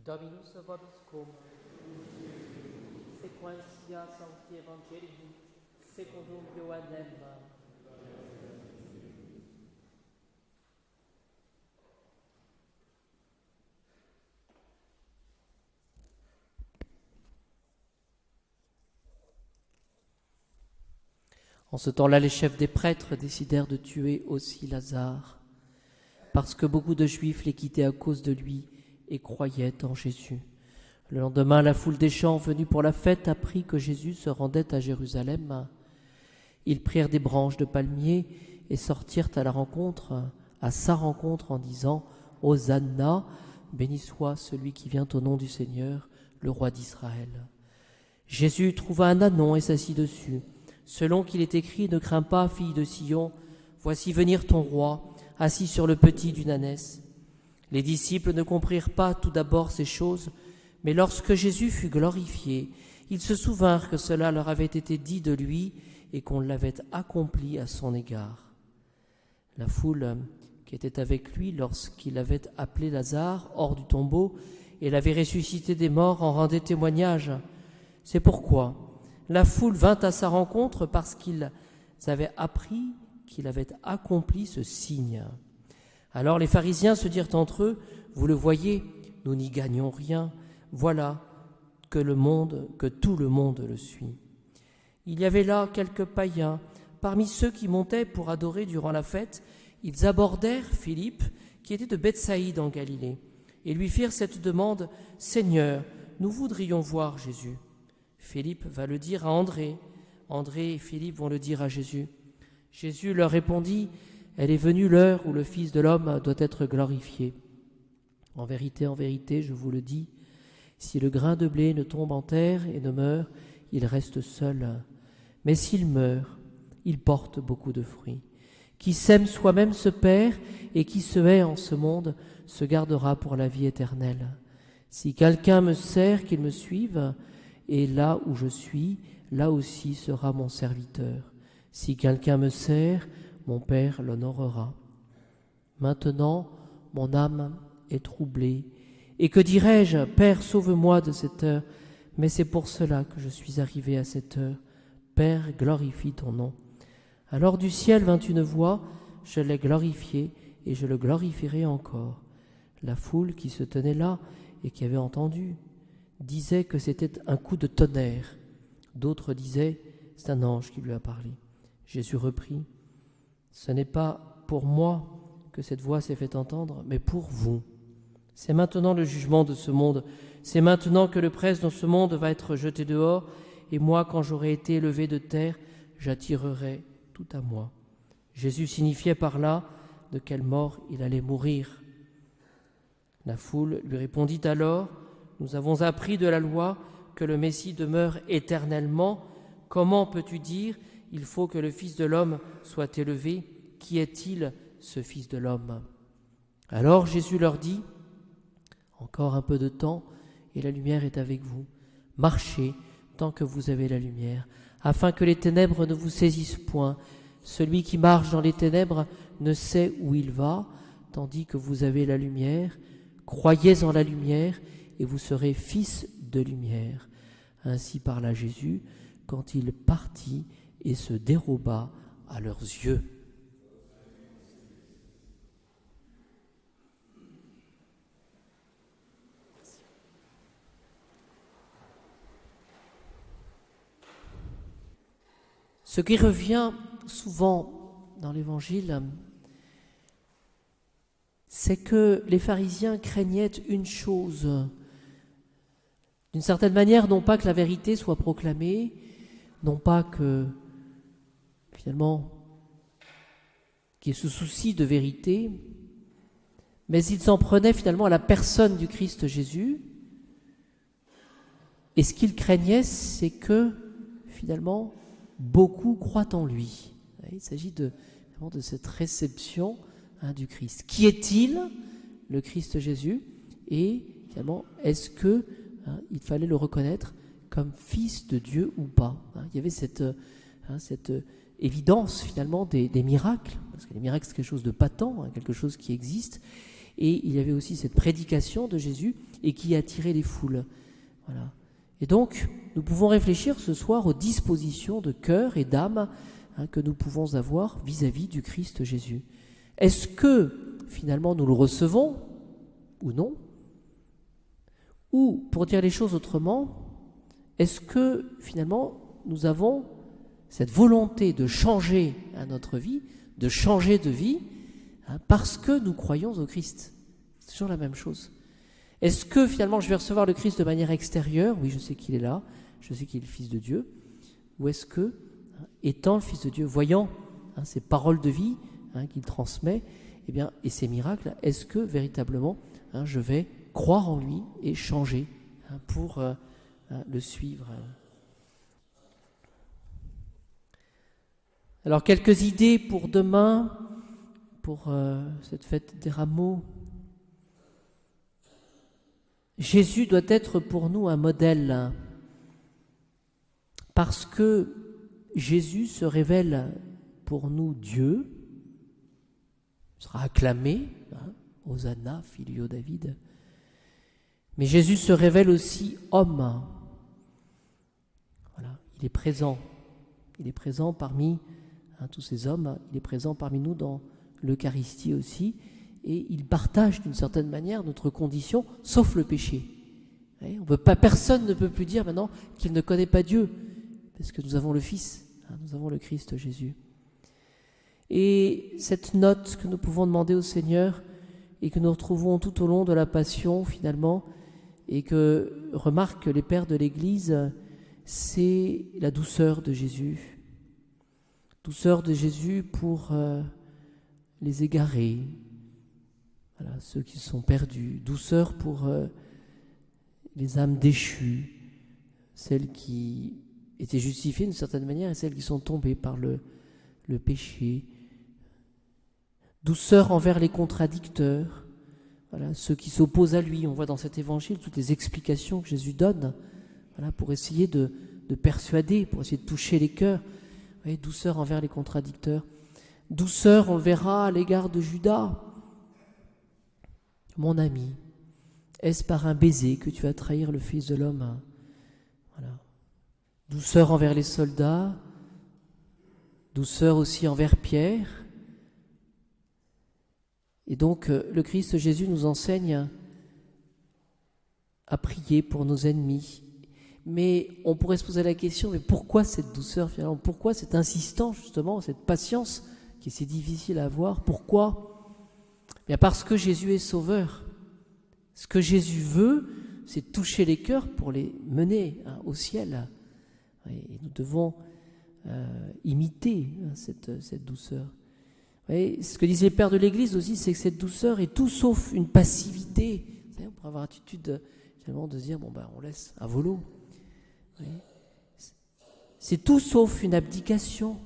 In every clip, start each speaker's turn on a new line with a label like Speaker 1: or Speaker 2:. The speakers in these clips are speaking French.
Speaker 1: Dominus vobiscum, sequentia sancti evangelii, secundum Ioannem. En ce temps-là, les chefs des prêtres décidèrent de tuer aussi Lazare, parce que beaucoup de Juifs les quittaient à cause de lui et croyaient en Jésus. Le lendemain, la foule des champs venue pour la fête apprit que Jésus se rendait à Jérusalem. Ils prirent des branches de palmier et sortirent à sa rencontre en disant « Hosanna, béni soit celui qui vient au nom du Seigneur, le roi d'Israël. » Jésus trouva un ânon et s'assit dessus. Selon qu'il est écrit, « Ne crains pas, fille de Sion, voici venir ton roi, assis sur le petit d'une ânesse. » Les disciples ne comprirent pas tout d'abord ces choses, mais lorsque Jésus fut glorifié, ils se souvinrent que cela leur avait été dit de lui et qu'on l'avait accompli à son égard. La foule qui était avec lui lorsqu'il avait appelé Lazare hors du tombeau et l'avait ressuscité des morts en rendait témoignage. C'est pourquoi la foule vint à sa rencontre parce qu'ils avaient appris qu'il avait accompli ce signe. Alors les pharisiens se dirent entre eux, « Vous le voyez, nous n'y gagnons rien. Voilà que tout le monde le suit. » Il y avait là quelques païens. Parmi ceux qui montaient pour adorer durant la fête, ils abordèrent Philippe, qui était de Bethsaïde en Galilée, et lui firent cette demande, « Seigneur, nous voudrions voir Jésus. » Philippe va le dire à André. André et Philippe vont le dire à Jésus. Jésus leur répondit, « Elle est venue l'heure où le Fils de l'homme doit être glorifié. En vérité, je vous le dis, si le grain de blé ne tombe en terre et ne meurt, il reste seul. Mais s'il meurt, il porte beaucoup de fruits. Qui sème soi-même se perd, et qui se hait en ce monde se gardera pour la vie éternelle. Si quelqu'un me sert, qu'il me suive, et là où je suis, là aussi sera mon serviteur. Si quelqu'un me sert, mon Père l'honorera. Maintenant, mon âme est troublée. Et que dirais-je, Père, sauve-moi de cette heure. Mais c'est pour cela que je suis arrivé à cette heure. Père, glorifie ton nom. Alors du ciel vint une voix, je l'ai glorifié et je le glorifierai encore. La foule qui se tenait là et qui avait entendu disait que c'était un coup de tonnerre. D'autres disaient, c'est un ange qui lui a parlé. Jésus reprit, ce n'est pas pour moi que cette voix s'est fait entendre, mais pour vous. C'est maintenant le jugement de ce monde. C'est maintenant que le prince dans ce monde va être jeté dehors, et moi, quand j'aurai été élevé de terre, j'attirerai tout à moi. Jésus signifiait par là de quelle mort il allait mourir. La foule lui répondit alors, « Nous avons appris de la loi que le Messie demeure éternellement. Comment peux-tu dire, il faut que le Fils de l'homme soit élevé? Qui est-il, ce Fils de l'homme » Alors Jésus leur dit, « Encore un peu de temps, et la lumière est avec vous. Marchez tant que vous avez la lumière, afin que les ténèbres ne vous saisissent point. Celui qui marche dans les ténèbres ne sait où il va, tandis que vous avez la lumière. Croyez en la lumière, et vous serez fils de lumière. » Ainsi parla Jésus quand il partit et se déroba à leurs yeux. Ce qui revient souvent dans l'Évangile, c'est que les pharisiens craignaient une chose. D'une certaine manière, non pas que la vérité soit proclamée, non pas que, finalement, qu'il y ait ce souci de vérité, mais ils s'en prenaient finalement à la personne du Christ Jésus. Et ce qu'ils craignaient, c'est que, finalement, beaucoup croient en lui. Il s'agit de cette réception du Christ. Qui est-il, le Christ Jésus? Et finalement, est-ce que il fallait le reconnaître comme fils de Dieu ou pas? Il y avait cette évidence finalement des miracles, parce que les miracles c'est quelque chose de patent, quelque chose qui existe, Et il y avait aussi cette prédication de Jésus et qui attirait les foules. Voilà. Et donc, nous pouvons réfléchir ce soir aux dispositions de cœur et d'âme que nous pouvons avoir vis-à-vis du Christ Jésus. Est-ce que, finalement, nous le recevons ou non? Ou, pour dire les choses autrement, est-ce que, finalement, nous avons cette volonté de changer notre vie, de changer de vie, parce que nous croyons au Christ? C'est toujours la même chose. Est-ce que, finalement, je vais recevoir le Christ de manière extérieure? Oui, je sais qu'il est là, je sais qu'il est le Fils de Dieu. Ou est-ce que, étant le Fils de Dieu, voyant ces paroles de vie qu'il transmet, et ces miracles, est-ce que, véritablement, je vais croire en lui et changer pour le suivre? Alors, quelques idées pour demain, pour cette fête des rameaux. Jésus doit être pour nous un modèle, parce que Jésus se révèle pour nous Dieu, il sera acclamé, Hosanna, Filio David, mais Jésus se révèle aussi homme. Voilà, il est présent parmi tous ces hommes, il est présent parmi nous dans l'Eucharistie aussi, et il partage d'une certaine manière notre condition, sauf le péché. Personne ne peut plus dire maintenant qu'il ne connaît pas Dieu, parce que nous avons le Fils, nous avons le Christ Jésus. Et cette note que nous pouvons demander au Seigneur, et que nous retrouvons tout au long de la Passion finalement, et que remarquent les pères de l'Église, c'est la douceur de Jésus. Douceur de Jésus pour les égarés, voilà, ceux qui sont perdus. Douceur pour les âmes déchues, celles qui étaient justifiées d'une certaine manière et celles qui sont tombées par le péché. Douceur envers les contradicteurs, voilà, ceux qui s'opposent à lui. On voit dans cet évangile toutes les explications que Jésus donne, voilà, pour essayer de persuader, pour essayer de toucher les cœurs. Oui, douceur envers les contradicteurs. Douceur, on le verra, à l'égard de Judas. Mon ami, est-ce par un baiser que tu vas trahir le Fils de l'homme? Voilà. Douceur envers les soldats, douceur aussi envers Pierre. Et donc, le Christ Jésus nous enseigne à prier pour nos ennemis. Mais on pourrait se poser la question, mais pourquoi cette douceur finalement? Pourquoi cette insistance justement, cette patience qui est si difficile à avoir? Pourquoi? Bien parce que Jésus est sauveur. Ce que Jésus veut, c'est toucher les cœurs pour les mener au ciel. Et nous devons imiter cette douceur. Et ce que disent les pères de l'Église aussi, c'est que cette douceur est tout sauf une passivité. Vous savez, on pourrait avoir l'attitude finalement de se dire, on laisse à volo. C'est tout sauf une abdication.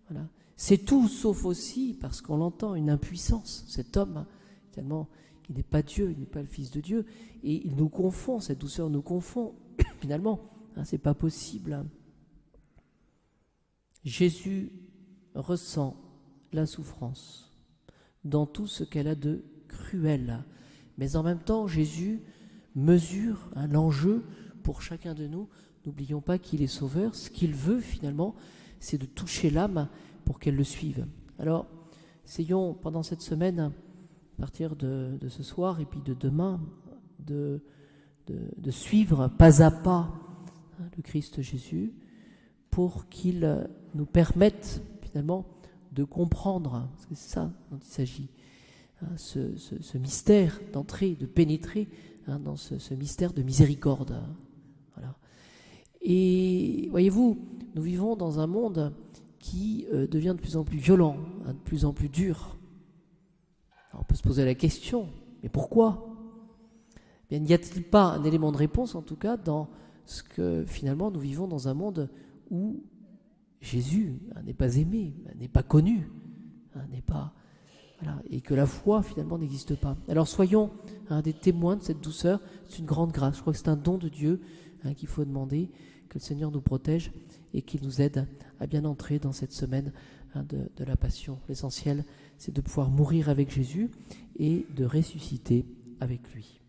Speaker 1: Voilà. C'est tout sauf aussi, parce qu'on l'entend, une impuissance. Cet homme, tellement, il n'est pas Dieu, il n'est pas le Fils de Dieu, et il nous confond, cette douceur nous confond. Finalement, c'est pas possible. Jésus ressent la souffrance dans tout ce qu'elle a de cruel. Mais en même temps, Jésus mesure l'enjeu pour chacun de nous. N'oublions pas qu'il est sauveur. Ce qu'il veut finalement, c'est de toucher l'âme pour qu'elle le suive. Alors, essayons pendant cette semaine, à partir de ce soir et puis de demain, de suivre pas à pas le Christ Jésus pour qu'il nous permette finalement de comprendre, parce que c'est ça dont il s'agit, ce mystère d'entrer, de pénétrer dans ce mystère de miséricorde. Voilà. Et voyez-vous, nous vivons dans un monde qui devient de plus en plus violent, de plus en plus dur. Alors on peut se poser la question, mais pourquoi? Bien, n'y a-t-il pas un élément de réponse, en tout cas, dans ce que finalement nous vivons dans un monde où Jésus n'est pas aimé, n'est pas connu, n'est pas... Voilà, et que la foi finalement n'existe pas. Alors soyons des témoins de cette douceur, c'est une grande grâce, je crois que c'est un don de Dieu qu'il faut demander, que le Seigneur nous protège et qu'il nous aide à bien entrer dans cette semaine de la Passion. L'essentiel, c'est de pouvoir mourir avec Jésus et de ressusciter avec lui.